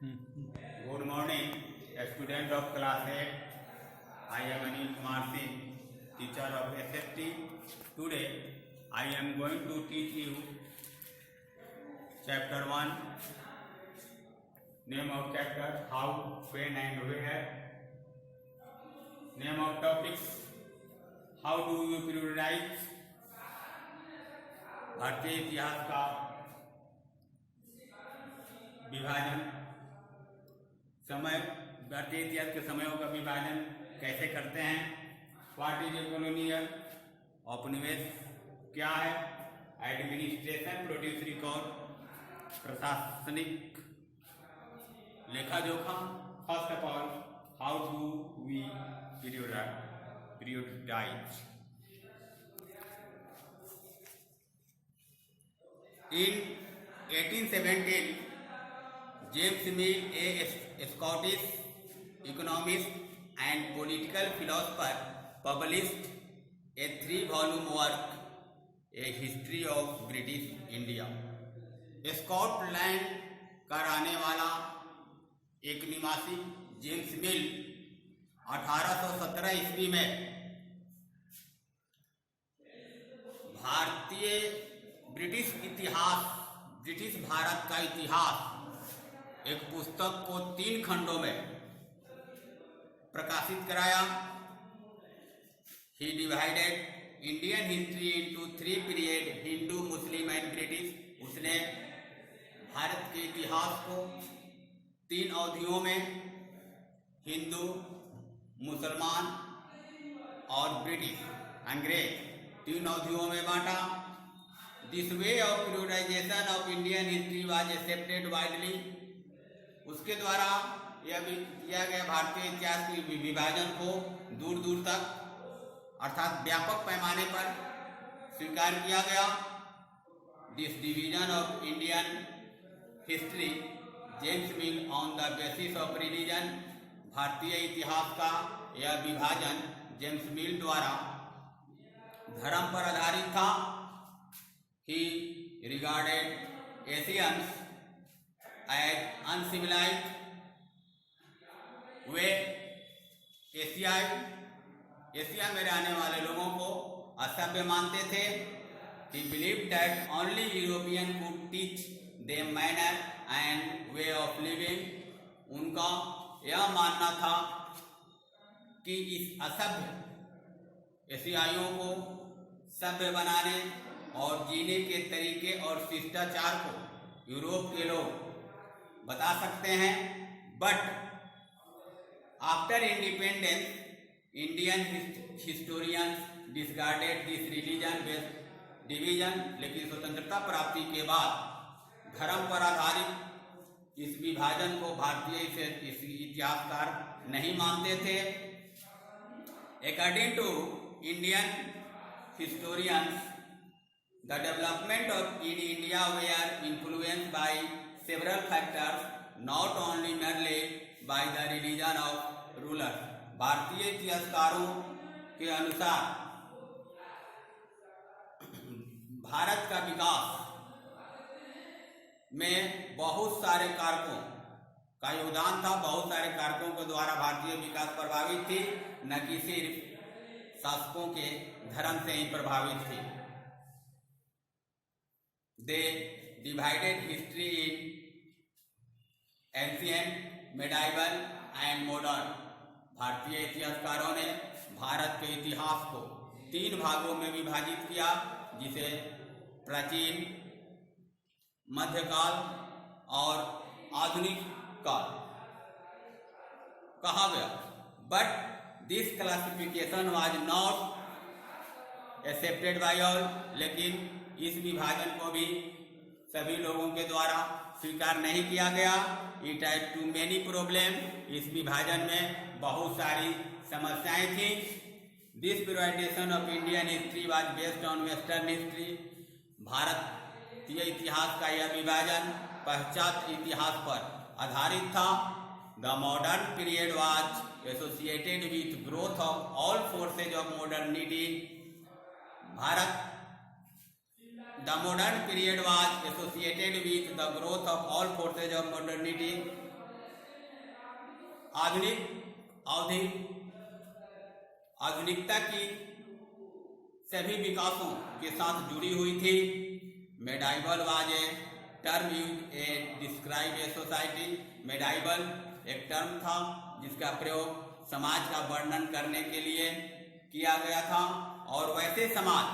Good morning, a student of class 8. I am Anil Kumar Singh, teacher of SFT. Today, I am going to teach you chapter 1. Name of chapter, how, when and where. Name of topics, how do you periodize. भारतीय इतिहास का विभाजन, समय, भारतीय इतिहास के समयों का विभाजन कैसे करते हैं। व्हाट इज ए कॉलोनियल, औपनिवेश क्या है। एडमिनिस्ट्रेशन, प्रोड्यूस रिकॉर्ड, प्रशासनिक लेखा जोखा। First of all, how do we periodise. In 1817, James Mill, a Scottish economist and political philosopher, published a 3-volume work, A History of British India. Scotland का रहने वाला एक निवासी जेम्स मिल 1817 ईस्वी में ब्रिटिश भारत का इतिहास एक पुस्तक को 3 खंडों में प्रकाशित कराया। He divided Indian history into 3 period, Hindu, Muslim and British. उसने भारत के इतिहास को 3 अवधियों में, हिंदू, मुसलमान और ब्रिटिश अंग्रेज, 3 अवधियों में बांटा। This way of periodisation of Indian history was accepted widely. उसके द्वारा यह भी किया गया भारतीय इतिहास के विभाजन को दूर दूर तक अर्थात व्यापक पैमाने पर स्वीकार किया गया। This division of Indian history James mill on the basis of religion. भारतीय इतिहास का यह विभाजन जेम्स मिल द्वारा धर्म पर आधारित था। He regarded Asians as uncivilized. Way Asia में रहने वाले लोगों को असभ्य मानते थे। He believed that only European could teach them manner and way of living. उनका यह मानना था कि इस असभ्य एशियाइयों को सभ्य बनाने और जीने के तरीके और शिष्टाचार को यूरोप के लोग बता सकते हैं। But after independence Indian historians discarded this religion based division. लेकिन स्वतंत्रता प्राप्ति के बाद धर्म पर आधारित इस विभाजन को भारतीय इतिहासकार नहीं मानते थे। According to Indian historians, the development of in India were influenced by several factors, not only merely by the religion of rulers. भारतीय इतिहासकारों के अनुसार भारत का विकास में बहुत सारे कारकों का योगदान था। बहुत सारे कारकों के द्वारा भारतीय विकास प्रभावित थी, न कि सिर्फ शासकों के धर्म से ही प्रभावित थी। They divided history in ancient, medieval and modern. भारतीय इतिहासकारों ने भारत के इतिहास को 3 भागों में विभाजित किया, जिसे प्राचीन, मध्यकाल और आधुनिक काल कहा गया। But this classification was not accepted by all. लेकिन इस विभाजन को भी सभी लोगों के द्वारा स्वीकार नहीं किया गया। It had too many problem. इस विभाजन में बहुत सारी समस्याएं थी। This periodisation of Indian history was based on western history. भारतीय इतिहास का यह विभाजन पाश्चात्य इतिहास पर आधारित था। The modern period was associated with growth of all forces of modernity. The modern period was associated with the growth of all forces of modernity. आधुनिकता की सभी विकासों के साथ जुड़ी हुई थी। Medieval was a term use A describe a society. Medieval एक term था जिसका प्रयोग समाज का वर्णन करने के लिए किया गया था। और वैसे समाज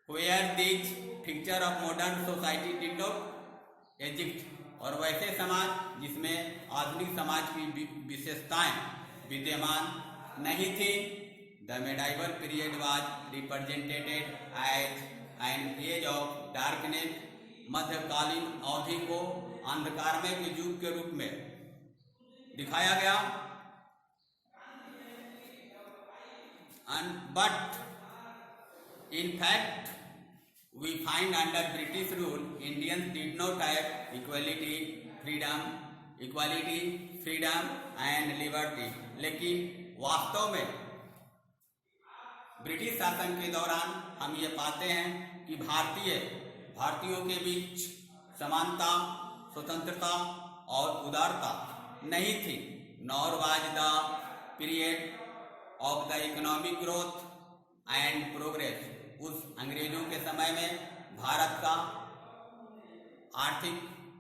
where this picture of modern society did not exist, और वैसे समाज जिसमें आधुनिक समाज की विशेषताएं विद्यमान नहीं थी। The medieval period was represented as an age of darkness. मध्यकालीन अवधि को अंधकारमय के युग के रूप में दिखाया गया। But in fact, we find under British rule, Indians did not have equality, freedom and liberty. लेकिन वास्तव में ब्रिटिश शासन के दौरान हम ये पाते हैं कि भारतीयों के बीच समानता, स्वतंत्रता और उदारता नहीं थी। Nor was the period of the economic growth and progress. उस अंग्रेजों के समय में भारत का आर्थिक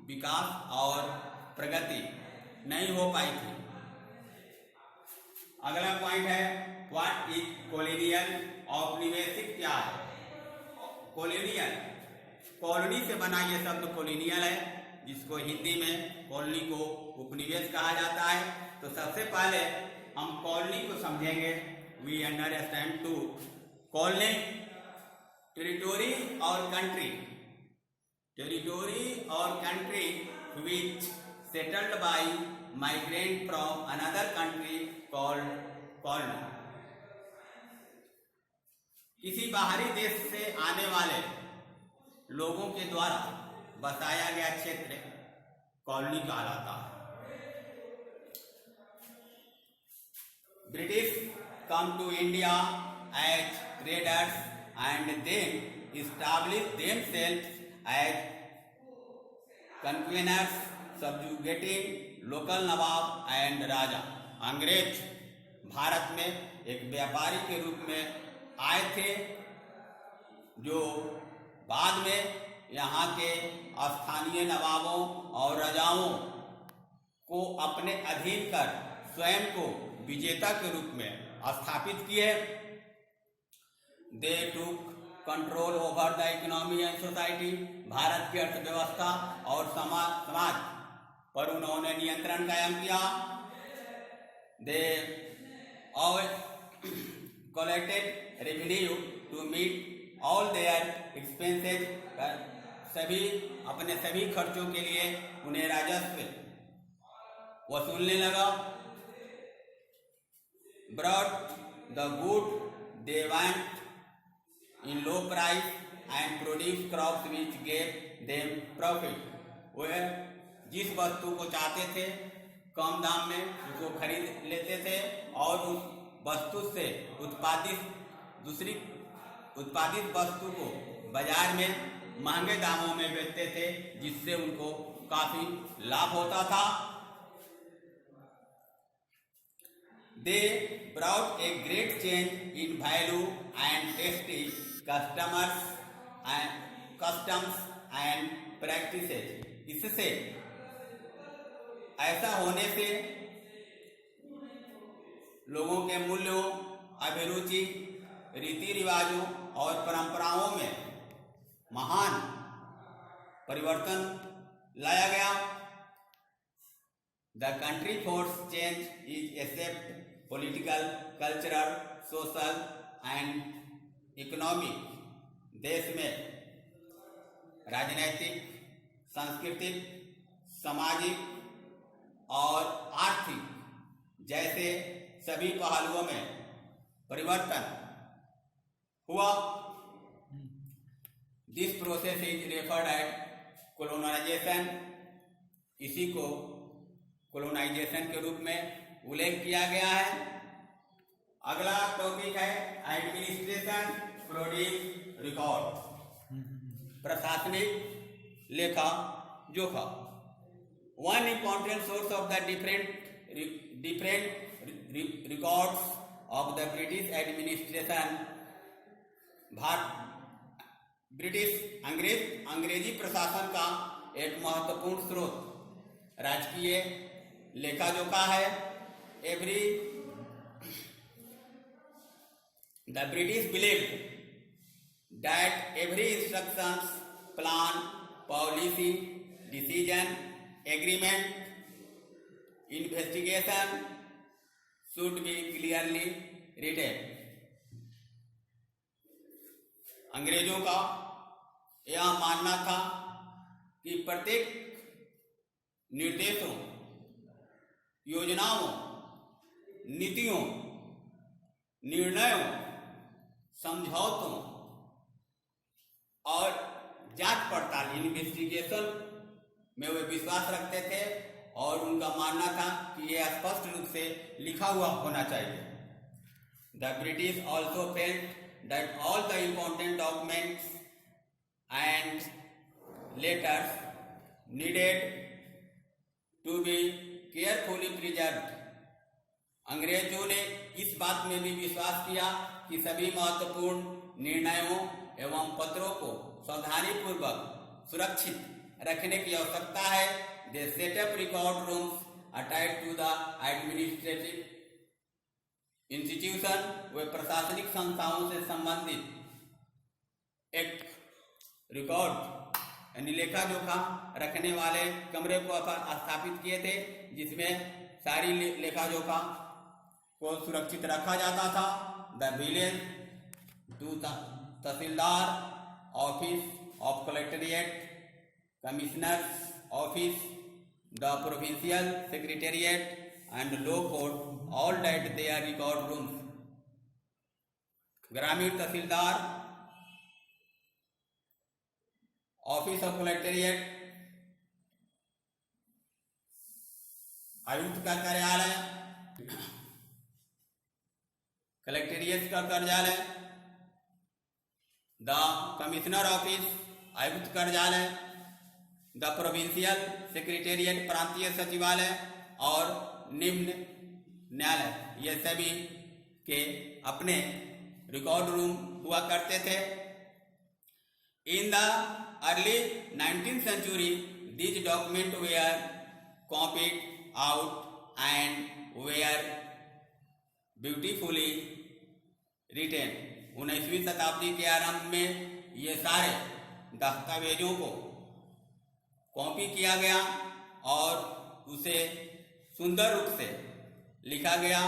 विकास और प्रगति नहीं हो पाई थी। अगला पॉइंट है व्हाट इज कॉलोनियल। औपनिवेशिक क्या है? कॉलोनी से बना ये शब्द कॉलोनियल है, जिसको हिंदी में कॉलोनी को उपनिवेश कहा जाता है। तो सबसे पहले हम कॉलोनी को समझेंगे। We understand to colony territory और country which settled by migrant from another country called colony. किसी बाहरी देश से आने वाले लोगों के द्वारा बसाया गया क्षेत्र कॉलोनी कहलाता है। British come to India as traders and then established themselves as conquerors, subjugating local Nawab and राजा। अंग्रेज भारत में एक व्यापारी के रूप में आए थे, जो बाद में यहाँ के स्थानीय नवाबों और राजाओं को अपने अधीन कर स्वयं को विजेता के रूप में स्थापित किए। They took control over the economy and society. Bharat की अर्थव्यवस्था और समाज पर उन्होंने नियंत्रण कायम किया। They collected revenue to meet all their expenses. अपने सभी खर्चों के लिए उन्हें राजस्व वसूलने लगा। brought the good they want in low price and produced crops which gave them profit। वह जिस वस्तु को चाहते थे कम दाम में उसको खरीद लेते थे और उस वस्तु से उत्पादित वस्तु को बाजार में महंगे दामों में बेचते थे, जिससे उनको काफी लाभ होता था। They brought a great change in value and customs and practices। इससे ऐसा होने से लोगों के मूल्यों, अभिरुचि, रीति रिवाजों और परंपराओं में महान परिवर्तन लाया गया। The country force change is accept political, cultural, social and economic। देश में राजनैतिक, सांस्कृतिक, सामाजिक और आर्थिक जैसे सभी पहलुओं में परिवर्तन हुआ। This process is referred at colonisation. इसी को कोलोनाइजेशन के रूप में उल्लेख किया गया है। अगला टॉपिक है एडमिनिस्ट्रेशन प्रोड्यूस रिकॉर्ड। प्रशासनिक लेखा जोखा। One important source of the different different records of the British administration. अंग्रेजी प्रशासन का एक महत्वपूर्ण स्रोत राजकीय लेखा जोखा है. The British believed that every instructions, plan, policy, decision, agreement, investigation should be clearly written. अंग्रेजों का यह मानना था कि प्रत्येक निर्देशों, योजनाओं, नीतियों, निर्णयों, समझौतों और जांच पड़ताल, इन्वेस्टिगेशन में वे विश्वास रखते थे और उनका मानना था कि यह स्पष्ट रूप से लिखा हुआ होना चाहिए. The British also felt that all the important documents and letters needed to be carefully preserved. अंग्रेजों ने इस बात में भी विश्वास किया कि सभी महत्वपूर्ण निर्णयों एवं पत्रों को सावधानीपूर्वक सुरक्षित रखने की आवश्यकता है. They set up record rooms attached to the administrative institution. वे प्रशासनिक संस्थाओं से संबंधित एक रिकॉर्ड यानी लेखा जोखा रखने वाले कमरे को स्थापित किए थे, जिसमें सारी लेखा जोखा को सुरक्षित रखा जाता था. The village to tehsildar office of collectorate, commissioner's office, the provincial secretariat and law court, all that they are record rooms. ग्रामीण तहसीलदार, ऑफिस ऑफ कलेक्ट्रेट, आयुक्त का कार्यालय, कलेक्ट्रेट का कार्यालय, द कमिश्नर ऑफिस, आयुक्त कार्यालय, द प्रोविंशियल सेक्रेटेरिएट, प्रांतीय सचिवालय और निम्न न्यायालय, ये सभी के अपने रिकॉर्ड रूम हुआ करते थे. In the early 19th century, these documents were copied out and were beautifully written. 19वीं शताब्दी के आरंभ में ये सारे दस्तावेजों को कॉपी किया गया और उसे सुंदर रूप से लिखा गया.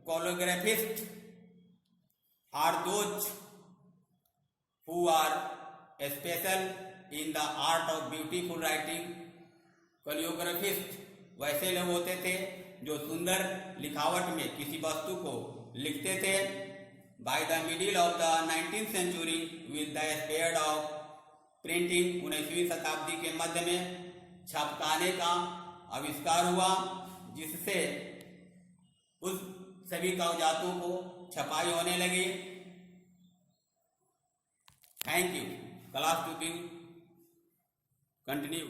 Calligraphists are those who are special in the art of beautiful writing. Calligraphist वैसे लोग होते थे जो सुंदर लिखावट में किसी वस्तु को लिखते थे. By the middle of the 19th century, with the spread of printing, 19वीं शताब्दी के मध्य में छपकाने का आविष्कार हुआ, जिससे उस सभी कागजातों को छपाई होने लगी. Thank you. Class to be continue.